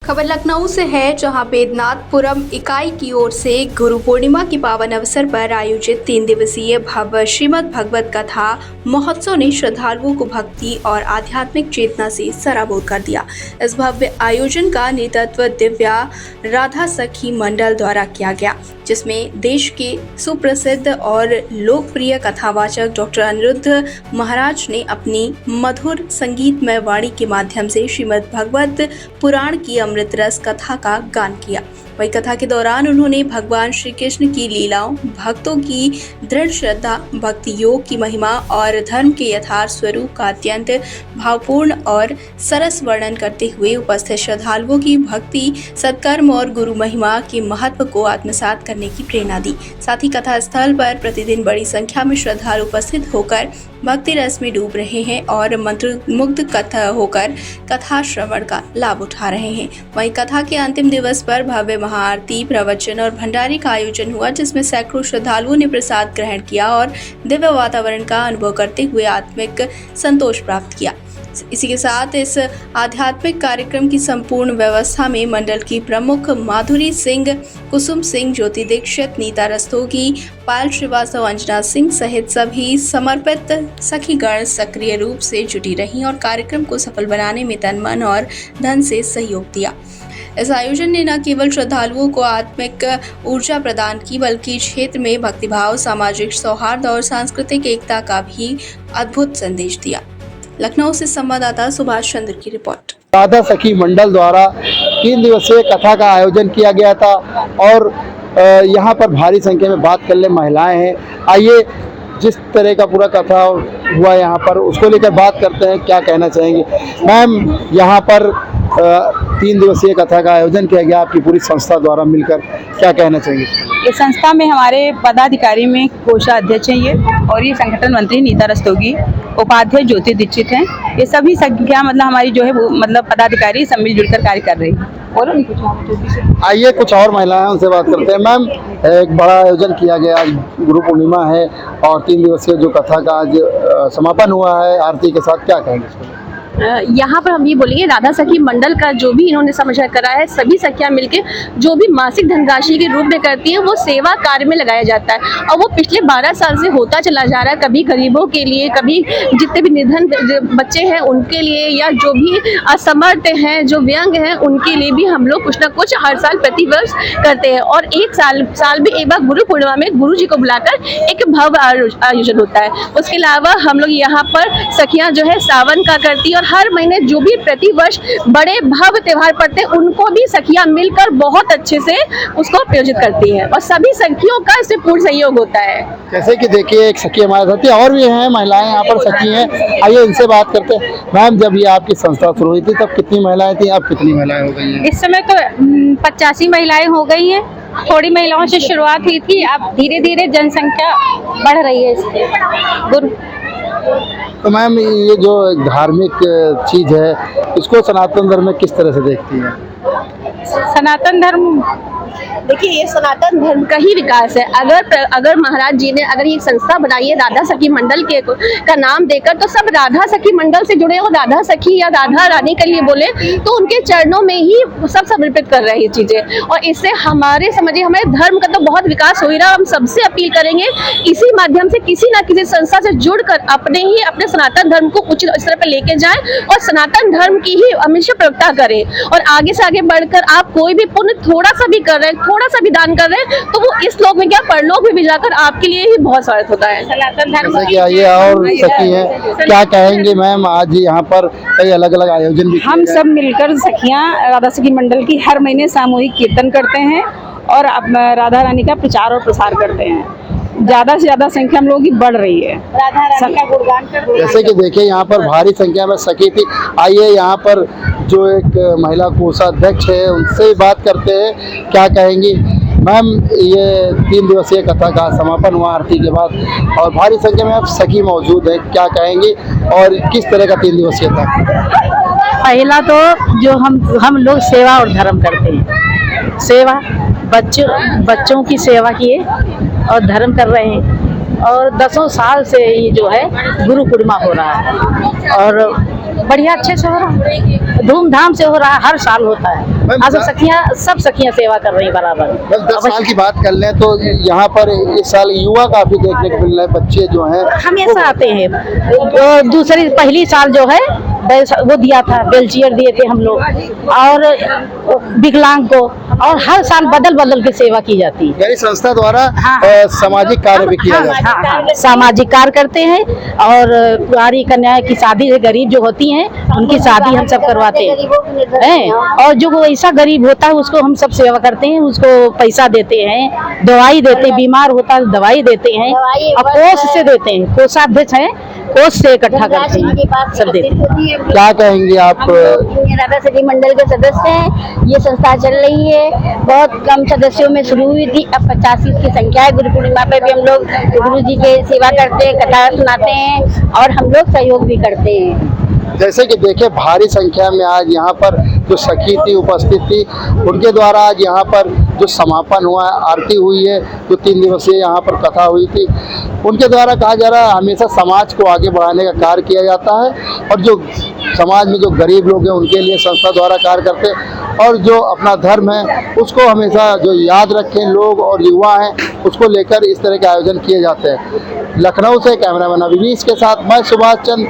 खबर लखनऊ से है, जहां बैद्यनाथपुरम इकाई की ओर से गुरु पूर्णिमा के पावन अवसर पर आयोजित 3 दिवसीय भव्य श्रीमद् भगवत कथा महोत्सव ने श्रद्धालुओं को भक्ति और आध्यात्मिक चेतना से सराबोर कर दिया। इस भव्य आयोजन का नेतृत्व दिव्या राधा सखी मंडल द्वारा किया गया, जिसमें देश के सुप्रसिद्ध और लोकप्रिय कथावाचक डॉक्टर अनिरुद्ध महाराज ने अपनी मधुर संगीतमय वाणी के माध्यम से श्रीमद् भगवत पुराण की अमृत रस कथा का गान किया। वही कथा के दौरान उन्होंने भगवान श्री कृष्ण की लीलाओं, भक्तों की दृढ़ श्रद्धा, भक्ति योग की महिमा और धर्म के यथार्थ स्वरूप का अत्यंत भावपूर्ण और सरस वर्णन करते हुए उपस्थित श्रद्धालुओं की भक्ति, सत्कर्म और गुरु महिमा के महत्व को आत्मसात करने की प्रेरणा दी। साथ ही कथा स्थल पर प्रतिदिन बड़ी संख्या में श्रद्धालु उपस्थित होकर भक्ति रस में डूब रहे हैं और मंत्रमुग्ध कथा होकर कथा श्रवण का लाभ उठा रहे हैं। वहीं कथा के अंतिम दिवस पर भव्य महाआरती, प्रवचन और भंडारे का आयोजन हुआ, जिसमें सैकड़ों श्रद्धालुओं ने प्रसाद ग्रहण किया और दिव्य वातावरण का अनुभव करते हुए आत्मिक संतोष प्राप्त किया। इसी के साथ इस आध्यात्मिक कार्यक्रम की संपूर्ण व्यवस्था में मंडल की प्रमुख माधुरी सिंह, कुसुम सिंह, ज्योति दीक्षित, नीता रस्तोगी, पायल श्रीवास्तव, अंजना सिंह सहित सभी समर्पित सखीगण सक्रिय रूप से जुटी रहीं और कार्यक्रम को सफल बनाने में तन, मन और धन से सहयोग दिया। इस आयोजन ने न केवल श्रद्धालुओं को आत्मिक ऊर्जा प्रदान की, बल्कि क्षेत्र में भक्तिभाव, सामाजिक सौहार्द और सांस्कृतिक एकता का भी अद्भुत संदेश दिया। लखनऊ से संवाददाता सुभाष चंद्र की रिपोर्ट। राधा सखी मंडल द्वारा 3 दिवसीय कथा का आयोजन किया गया था और यहाँ पर भारी संख्या में बात करने महिलाएं हैं। आइए जिस तरह का पूरा कथा हुआ यहाँ पर उसको लेकर बात करते हैं, क्या कहना चाहेंगे मैम। यहाँ पर 3 दिवसीय कथा का आयोजन किया गया आपकी पूरी संस्था द्वारा मिलकर, क्या कहना चाहेंगे? इस संस्था में हमारे पदाधिकारी में कोषाध्यक्ष हैं ये, और ये संगठन मंत्री नीता रस्तोगी, उपाध्यक्ष ज्योति दीक्षित हैं। ये सभी संख्या मतलब हमारी जो है वो मतलब पदाधिकारी सब मिलजुल कर कार्य कर रहे हैं। और आइए कुछ और महिलाएं उनसे बात करते हैं। मैम, एक बड़ा आयोजन किया गया, आज गुरु पूर्णिमा है और 3 दिवसीय जो कथा का आज समापन हुआ है आरती के साथ, क्या कहेंगे? यहाँ पर हम ये बोलेंगे, राधा सखी मंडल का जो भी इन्होंने समझ करा है, सभी सखियाँ मिलके जो भी मासिक धनराशि के रूप में करती है वो सेवा कार्य में लगाया जाता है और वो पिछले 12 साल से होता चला जा रहा है। कभी गरीबों के लिए, कभी जितने भी निर्धन बच्चे हैं उनके लिए, या जो भी असमर्थ हैं, जो व्यंग हैं, उनके लिए भी हम लोग कुछ ना कुछ हर साल प्रतिवर्ष करते हैं। और एक साल भी एक बार गुरु पूर्णिमा में गुरु जी को बुलाकर एक भव्य आयोजन होता है। उसके अलावा हम लोग यहाँ पर सखियाँ जो है सावन का करती है और हर महीने जो भी प्रतिवर्ष बड़े भव्य त्योहार पड़ते हैं उनको भी सखियां मिलकर बहुत अच्छे से उसको आयोजित करती है और सभी सखियों का इससे पूर्ण सहयोग होता है। जैसे कि देखिए एक सखी हमारे साथ है और भी हैं महिलाएं यहाँ पर सखी हैं, आइए इनसे बात करते हैं। मैम, जब ये आपकी संस्था शुरू हुई थी तब कितनी महिलाएं थी, अब कितनी महिलाएं हो गई हैं? इस समय तो 85 महिलाएं हो गई हैं। थोड़ी महिलाओं से शुरुआत हुई थी, अब धीरे धीरे जनसंख्या बढ़ रही है इससे। तो मैम, ये जो धार्मिक चीज है इसको सनातन धर्म में किस तरह से देखती है? सनातन धर्म, देखिए ये सनातन धर्म का ही विकास है। अगर महाराज जी ने अगर ये संस्था बनाई है राधा सखी मंडल के का नाम देकर, तो सब राधा सखी मंडल से जुड़े और राधा सखी या राधा रानी के लिए बोले तो उनके चरणों में ही सब समर्पित कर रहे हैं ये चीजें। और इससे हमारे समझिए हमारे धर्म का तो बहुत विकास हो ही रहा। हम सबसे अपील करेंगे इसी माध्यम से किसी ना किसी संस्था से जुड़कर अपने सनातन धर्म को उच्च स्तर पर लेके जाएं और सनातन धर्म की ही हमेशा प्रवक्ता करें। और आगे से आगे बढ़कर आप कोई भी पुण्य थोड़ा सा भी कर रहे हैं, थोड़ा सा भी दान कर रहे हैं, तो वो इस लोक में क्या परलोक में भी जाकर आपके लिए ही बहुत स्वागत होता है। सनातन धर्म आइए और सखी है, क्या कहेंगे मैम? आज यहाँ पर कई अलग अलग आयोजन भी हम सब मिलकर सखियाँ राधा सखी मंडल की हर महीने सामूहिक कीर्तन करते हैं और राधा रानी का प्रचार और प्रसार करते हैं। ज्यादा से ज्यादा संख्या हम लोगों की बढ़ रही है। राधा रानी का गुणगान कर, जैसे कि देखिए यहाँ पर भारी संख्या में सखी थी। आइए यहाँ पर जो एक महिला कोषाध्यक्ष है उनसे बात करते हैं, क्या कहेंगी मैम? ये 3 दिवसीय कथा का समापन हुआ आरती के बाद और भारी संख्या में अब सखी मौजूद है, क्या कहेंगी और किस तरह का 3 दिवसीय था? पहला तो जो हम लोग सेवा और धर्म करते हैं, सेवा बच्चों की सेवा किए और धर्म कर रहे हैं और 10 साल से ये जो है गुरु पूर्णिमा हो रहा है और बढ़िया अच्छे से हो रहा है, धूमधाम से हो रहा है, हर साल होता है। सब सखियां सेवा कर रही हैं बराबर। बस 10 साल की बात कर लें तो यहाँ पर इस साल युवा काफी देखने को मिल रहे हैं, बच्चे जो हैं हमेशा आते हैं। दूसरी पहली साल जो है वो दिया था, व्हीलचेयर दिए थे हम लोग, और विकलांग को, और हर साल बदल बदल के सेवा की जाती है। यानी संस्था द्वारा हाँ। सामाजिक कार्य भी किया जाता है। हाँ, सामाजिक कार्य करते हैं, और कुंवारी कन्या की शादी, गरीब जो होती हैं उनकी शादी हम सब करवाते हैं, और जो वो ऐसा गरीब होता है उसको हम सब सेवा करते हैं, उसको पैसा देते हैं, दवाई देते हैं, बीमार होता है दवाई देते हैं, और कोष से देते हैं, कोषाध्यक्ष हैं, कोष से इकट्ठा करते हैं, सब देते हैं। क्या कहेंगे आप? राधा सखी मंडल के सदस्य हैं। ये संस्था चल रही है, बहुत कम सदस्यों में शुरू हुई थी, अब 85 की संख्या है। गुरु पूर्णिमा पे भी हम लोग गुरु जी के सेवा करते हैं, कथा सुनाते हैं, और हम लोग सहयोग भी करते हैं। जैसे कि देखिए भारी संख्या में आज यहाँ पर जो सखी थी उपस्थित थी, उनके द्वारा आज यहाँ पर जो समापन हुआ है, आरती हुई है, जो 3 दिवसीय यहाँ पर कथा हुई थी, उनके द्वारा कहा जा रहा है हमेशा समाज को आगे बढ़ाने का कार्य किया जाता है, और जो समाज में जो गरीब लोग हैं उनके लिए संस्था द्वारा कार्य करते हैं, और जो अपना धर्म है उसको हमेशा जो याद रखें लोग और युवा हैं, उसको लेकर इस तरह के आयोजन किए जाते हैं। लखनऊ से कैमरामैन अविनीश के साथ मैं सुभाष चंद्र,